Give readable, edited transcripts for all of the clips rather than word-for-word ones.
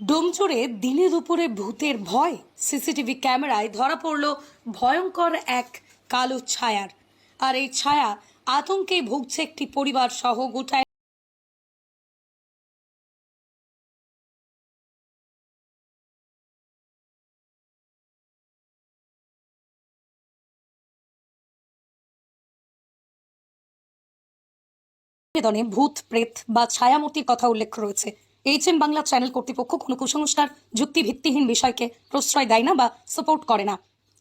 ডোমজুড়ে দিনে দুপুরে ভূতের ভয়, সিসিটিভি ক্যামেরায় ধরা পড়ল ভয়ঙ্কর এক কালো ছায়ার। আর এই ছায়া আতঙ্কে ভুগছে একটি পরিবার সহ গোটা নিবেদনে ভূত প্রেত বা ছায়ামূর্তির কথা উল্লেখ রয়েছে। এইচএম বাংলা চ্যানেল কর্তৃপক্ষ কোনো কুসংস্কার যুক্তি ভিত্তিহীন বিষয়কে প্রশ্রয় দেয় না বা সাপোর্ট করে না।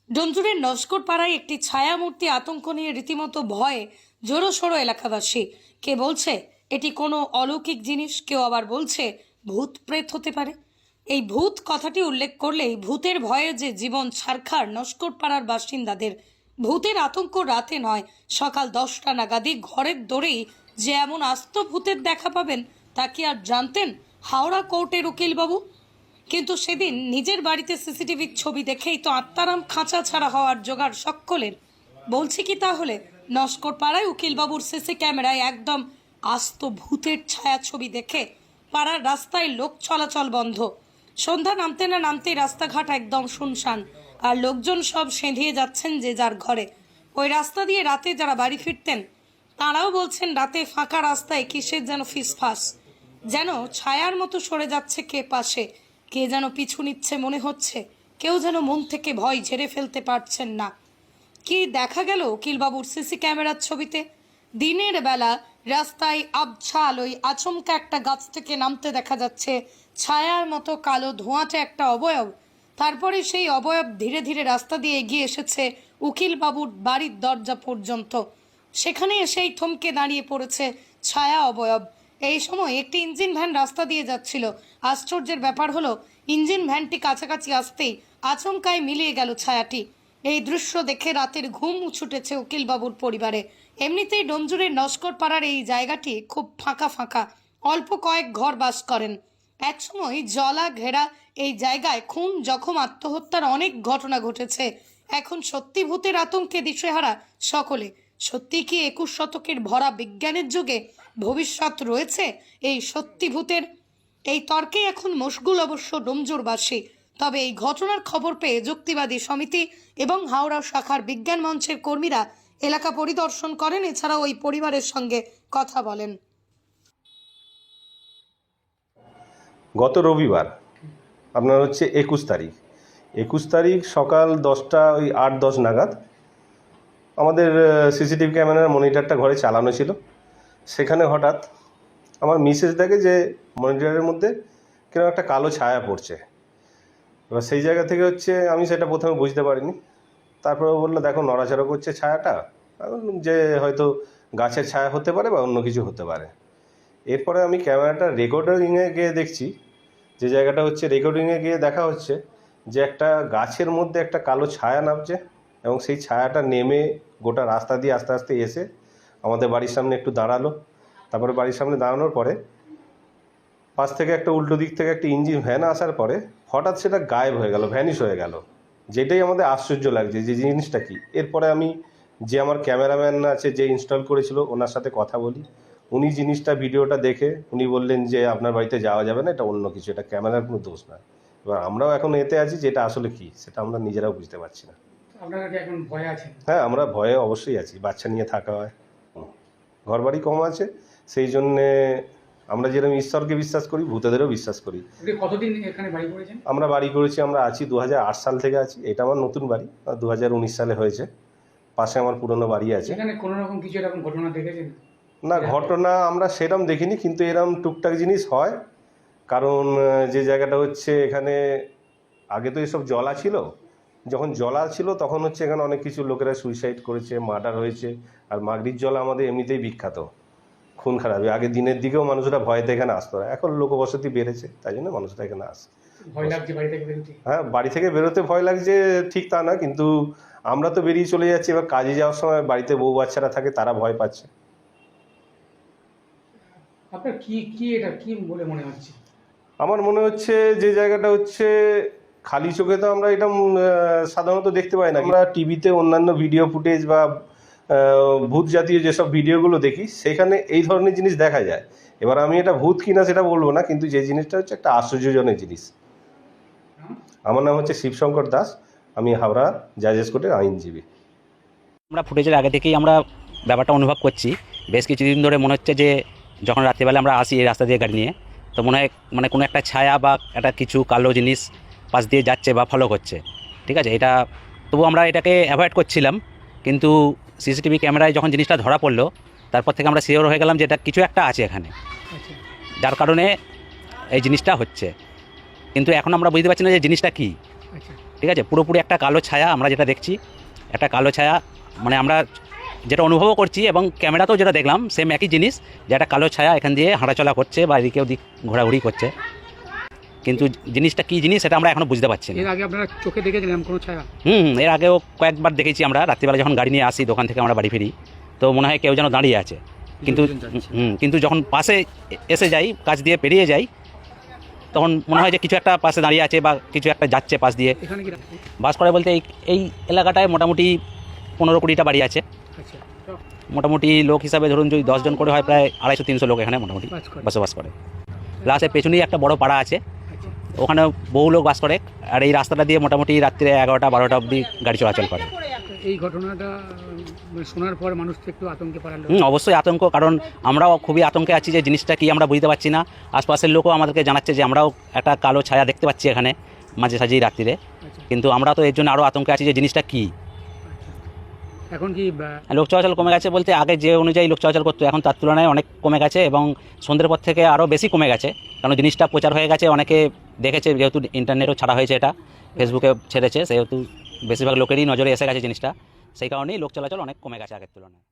ডোমজুড়ের নস্কর পাড়ায় একটি ছায়ামূর্তি আতঙ্ক নিয়ে রীতিমতো ভয়ে জোরোসোরো এলাকাবাসী। কে বলছে এটি কোনো অলৌকিক জিনিস, কেউ আবার বলছে ভূত প্রেত হতে পারে। এই ভূত কথাটি উল্লেখ করলেই ভূতের ভয়ে যে জীবন ছারখার নস্কর পাড়ার বাসিন্দাদের। ভূতের আতঙ্ক রাতে নয়, সকাল 10টা নাগাদই ঘরের দৌড়েই যে এমন আস্ত ভূতের দেখা পাবেন তা কি আর জানতেন হাওড়া কোর্টের উকিলবাবু? কিন্তু সেদিন নিজের বাড়িতে সিসিটিভির ছবি দেখেই তো আত্মারাম খাঁচা ছাড়া হওয়ার জোগাড় সকলের। বলছি কি তাহলে নস্কর পাড়ায় উকিলবাবুর সিসি ক্যামেরায় একদম আস্ত ভূতের ছায়া ছবি দেখে পাড়ার রাস্তায় লোক চলাচল বন্ধ। সন্ধ্যা নামতে না নামতেই রাস্তাঘাট একদম শুনশান, আর লোকজন সব সেঁধিয়ে যাচ্ছেন যে যার ঘরে। ওই রাস্তা দিয়ে রাতে যারা বাড়ি ফিরতেন তারাও বলছেন রাতে ফাঁকা রাস্তায় কিসের যেন ফিসফাস, যেন ছায়ার মতো সরে যাচ্ছে কে পাশে, কে যেন পিছু নিচ্ছে মনে হচ্ছে। কেউ যেন মন থেকে ভয় ঝেড়ে ফেলতে পারছেন না। কি দেখা গেল উকিলবাবুর সিসি ক্যামেরার ছবিতে? দিনের বেলা রাস্তায় আবছা আলোয় আচমকা একটা গাছ থেকে নামতে দেখা যাচ্ছে ছায়ার মতো কালো ধোঁয়াটে একটা অবয়ব। তারপরে সেই অবয়ব ধীরে ধীরে রাস্তা দিয়ে এগিয়ে এসেছে উকিলবাবুর বাড়ির দরজা পর্যন্ত। সেখানে এসেই থমকে দাঁড়িয়ে পড়েছে ছায়া অবয়ব। এই সময় একটি ইঞ্জিন ভ্যান রাস্তা দিয়ে যাচ্ছিল। আশ্চর্যের ব্যাপার হলো ইঞ্জিন ভ্যানটি কাছাকাছি আসতেই আচমকায় মিলিয়ে গেল ছায়াটি। এই দৃশ্য দেখে রাতের ঘুম ছুটেছে উকিলবাবুর পরিবারে। এমনিতেই ডোমজুড়ের নস্কর পাড়ার এই জায়গাটি খুব ফাঁকা ফাঁকা, অল্প কয়েক ঘর বাস করেন। একসময় জলা ঘেরা এই জায়গায় খুন, জখম, আত্মহত্যার অনেক ঘটনা ঘটেছে। এখন সত্যি ভূতের আতঙ্কে দিশেহারা সকলে। সত্যি কি 21 শতকের ভরা বিজ্ঞানের যুগে ভবিষ্যৎ রয়েছে এই সত্যি ভূতের? এই তর্কে এখন মশগুল অবশ্য ডোমজুড়বাসী। তবে এই ঘটনার খবর পেয়ে যুক্তিবাদী সমিতি এবং হাওড়া শাখার বিজ্ঞান মঞ্চের কর্মীরা এলাকা পরিদর্শন করেন। এছাড়াও ওই পরিবারের সঙ্গে কথা বলেন। গত রবিবার আপনার হচ্ছে 21 তারিখ সকাল 10টা ওই 8-10 নাগাদ আমাদের সিসিটিভি ক্যামেরার মনিটরটা ঘরে চালানো ছিল। সেখানে হঠাৎ আমার মিসেস দেখে যে মনিটরের মধ্যে কেন একটা কালো ছায়া পড়ছে। এবার সেই জায়গা থেকে হচ্ছে আমি সেটা প্রথমে বুঝতে পারিনি। তারপরে বললো দেখো নড়াচড়া করছে ছায়াটা, যে হয়তো গাছের ছায়া হতে পারে বা অন্য কিছু হতে পারে। এরপরে আমি ক্যামেরাটা রেকর্ডিংয়ে গিয়ে দেখছি, যে জায়গাটা হচ্ছে রেকর্ডিংয়ে গিয়ে দেখা হচ্ছে যে একটা গাছের মধ্যে একটা কালো ছায়া নামছে এবং সেই ছায়াটা নেমে গোটা রাস্তা দিয়ে আস্তে আস্তে এসে আমাদের বাড়ির সামনে একটু দাঁড়ালো। তারপরে বাড়ির সামনে দাঁড়ানোর পরে পাশ থেকে একটা উল্টো দিক থেকে একটা ইঞ্জিন ভ্যান আসার পরে হঠাৎ সেটা গায়েব হয়ে গেল, ভ্যানিশ হয়ে গেল। যেটাই আমাদের আশ্চর্য লাগছে যে জিনিসটা কি। এরপরে আমি যে আমার ক্যামেরাম্যান আছে যে ইনস্টল করেছিল ওনার সাথে কথা বলি। উনি জিনিসটা ভিডিওটা দেখে উনি বললেন যে আপনার বাড়িতে যাওয়া যাবে না, এটা অন্য কিছু, এটা ক্যামেরার কোনো দোষ না। এবার আমরাও এখন এতে আছি যে এটা আসলে কি সেটা আমরা নিজেরাও বুঝতে পারছি না। আপনারা কি এখন ভয় আছেন? হ্যাঁ, আমরা ভয়ে অবশ্যই আছি, বাচ্চা নিয়ে থাকা হয়, ঘরবাড়ি কম আছে, সেই জন্যে আমরা যেরকম ঈশ্বরকে বিশ্বাস করি ভূতেদেরও বিশ্বাস করি। আপনি কতদিন এখানে বাড়ি করেছেন? আমরা বাড়ি করেছি, আমরা আছি 2008 সাল থেকে আছি। এটা আমার নতুন বাড়ি, 2019 সালে হয়েছে। পাশে আমার পুরনো বাড়ি আছে। এখানে কোনো রকম কিছু এরকম ঘটনা দেখেছেন? না, ঘটনা আমরা সেরকম দেখিনি, কিন্তু এরকম টুকটাক জিনিস হয়। কারণ যে জায়গাটা হচ্ছে এখানে আগে তো এসব জলা ছিল, যখন জলা ছিল তখন হচ্ছে এখানে অনেক কিছু লোকেরা সুইসাইড করেছে, মার্ডার হয়েছে। আর মাগরির জল আমাদের এমনিতেই বিখ্যাত খুন খারাপি। আগে দিনের দিকেও মানুষরা ভয়তে এখানে আসতো না, এখন লোকবসতি বেড়েছে তাই জন্য মানুষরা এখানে আসে। ভয় লাগছে বাড়ি থেকে বেরোতে? হ্যাঁ, বাড়ি থেকে বেরোতে ভয় লাগছে ঠিক তা না, কিন্তু আমরা তো বেরিয়ে চলে যাচ্ছি। এবার কাজে যাওয়ার সময় বাড়িতে বউ বাচ্চারা থাকে, তারা ভয় পাচ্ছে। আপনার কি এটা কি বলে মনে হচ্ছে? আমার মনে হচ্ছে যে জায়গাটা হচ্ছে খালি চোখে তো আমরা এটা সাধারণত দেখতে পাই না। আমরা টিভিতে অন্যান্য ভিডিও ফুটেজ বা ভূত জাতীয় যেসব ভিডিওগুলো দেখি সেখানে এই ধরনের জিনিস দেখা যায়। এবার আমি এটা ভূত কিনা সেটা বলবো না, কিন্তু যে জিনিসটা হচ্ছে একটা আশ্চর্যজনক জিনিস। আমার নাম হচ্ছে শিবশঙ্কর দাস, আমি হাওড়া জাজেস কোর্টের আইনজীবী। আমরা ফুটেজের আগে থেকেই আমরা ব্যাপারটা অনুভব করছি। বেশ কিছুদিন ধরে মনে হচ্ছে যে যখন রাত্রিবেলা আমরা আসি এই রাস্তা দিয়ে গাড়ি নিয়ে, তো মনে হয় মানে কোনো একটা ছায়া বা একটা কিছু কালো জিনিস পাশ দিয়ে যাচ্ছে বা ফলো করছে। ঠিক আছে, এটা তবু আমরা এটাকে অ্যাভয়েড করছিলাম, কিন্তু সিসিটিভি ক্যামেরায় যখন জিনিসটা ধরা পড়লো তারপর থেকে আমরা শিওর হয়ে গেলাম যে এটা কিছু একটা আছে এখানে, আচ্ছা যার কারণে এই জিনিসটা হচ্ছে। কিন্তু এখন আমরা বুঝতে পারছি না যে জিনিসটা কী। আচ্ছা ঠিক আছে, পুরোপুরি একটা কালো ছায়া আমরা যেটা দেখছি, একটা কালো ছায়া, মানে আমরা যেটা অনুভবও করছি এবং ক্যামেরাতেও যেটা দেখলাম সেম একই জিনিস, যে একটা কালো ছায়া এখান দিয়ে হাঁটাচলা করছে বা এদিকে ওদিক ঘোরাঘুরি করছে। কিন্তু জিনিসটা কী জিনিস সেটা আমরা এখনও বুঝতে পারছি না। এর আগে আপনারা চোখে দেখেছিলেন কোনো ছায়া? এর আগেও কয়েকবার দেখেছি আমরা রাত্রিবেলা যখন গাড়ি নিয়ে আসি দোকান থেকে আমরা বাড়ি ফিরি, তো মনে হয় কেউ যেন দাঁড়িয়ে আছে। কিন্তু যখন পাশে এসে যাই, কাছ দিয়ে পেরিয়ে যাই, তখন মনে হয় যে কিছু একটা পাশে দাঁড়িয়ে আছে বা কিছু একটা যাচ্ছে পাশ দিয়ে। এখানে কি রাখছে? বাস করে বলতে এই এলাকাটায় মোটামুটি 15-20টা বাড়ি আছে। আচ্ছা মোটামুটি লোক হিসাবে ধরুন যদি 10 জন করে হয়, প্রায় 250-300 লোক এখানে মোটামুটি বাস করে। বসবাস করে। প্লাস এর পেছনেই একটা বড় পাড়া আছে, আচ্ছা ওখানে বহু লোক বাস করে। আর এই রাস্তাটা দিয়ে মোটামুটি রাত্রে 11টা-12টা অবধি গাড়ি চলাচল করে। এই ঘটনাটা মানে শোনার পর মানুষ তো একটু আতঙ্কে পড়ালো। অবশ্যই আতঙ্ক, কারণ আমরাও খুবই আতঙ্কে আছি যে জিনিসটা কি আমরা বুঝতে পারছি না। আশপাশের লোকও আমাদেরকে জানাচ্ছে যে আমরাও একটা কালো ছায়া দেখতে পাচ্ছি এখানে মাঝে সাঝেই রাত্রিরে, আচ্ছা কিন্তু আমরা তো এর জন্য আরও আতঙ্কে আছি যে জিনিসটা কী। আচ্ছা এখন কি লোক চলাচল কমে গেছে বলতে আগে যে অনুযায়ী লোক চলাচল করতো এখন তার তুলনায় অনেক কমে গেছে, এবং সন্ধ্যের পর থেকে আরও বেশি কমে গেছে, কারণ জিনিসটা প্রচার হয়ে গেছে, অনেকে দেখেছে, যেহেতু ইন্টারনেটও ছাড়া হয়েছে, এটা ফেসবুকে ছেড়েছে, সেহেতু বেশিরভাগ লোকেরই নজরে এসে গেছে জিনিসটা, সেই কারণেই লোক চলাচল অনেক কমে গেছে আগের তুলনায়।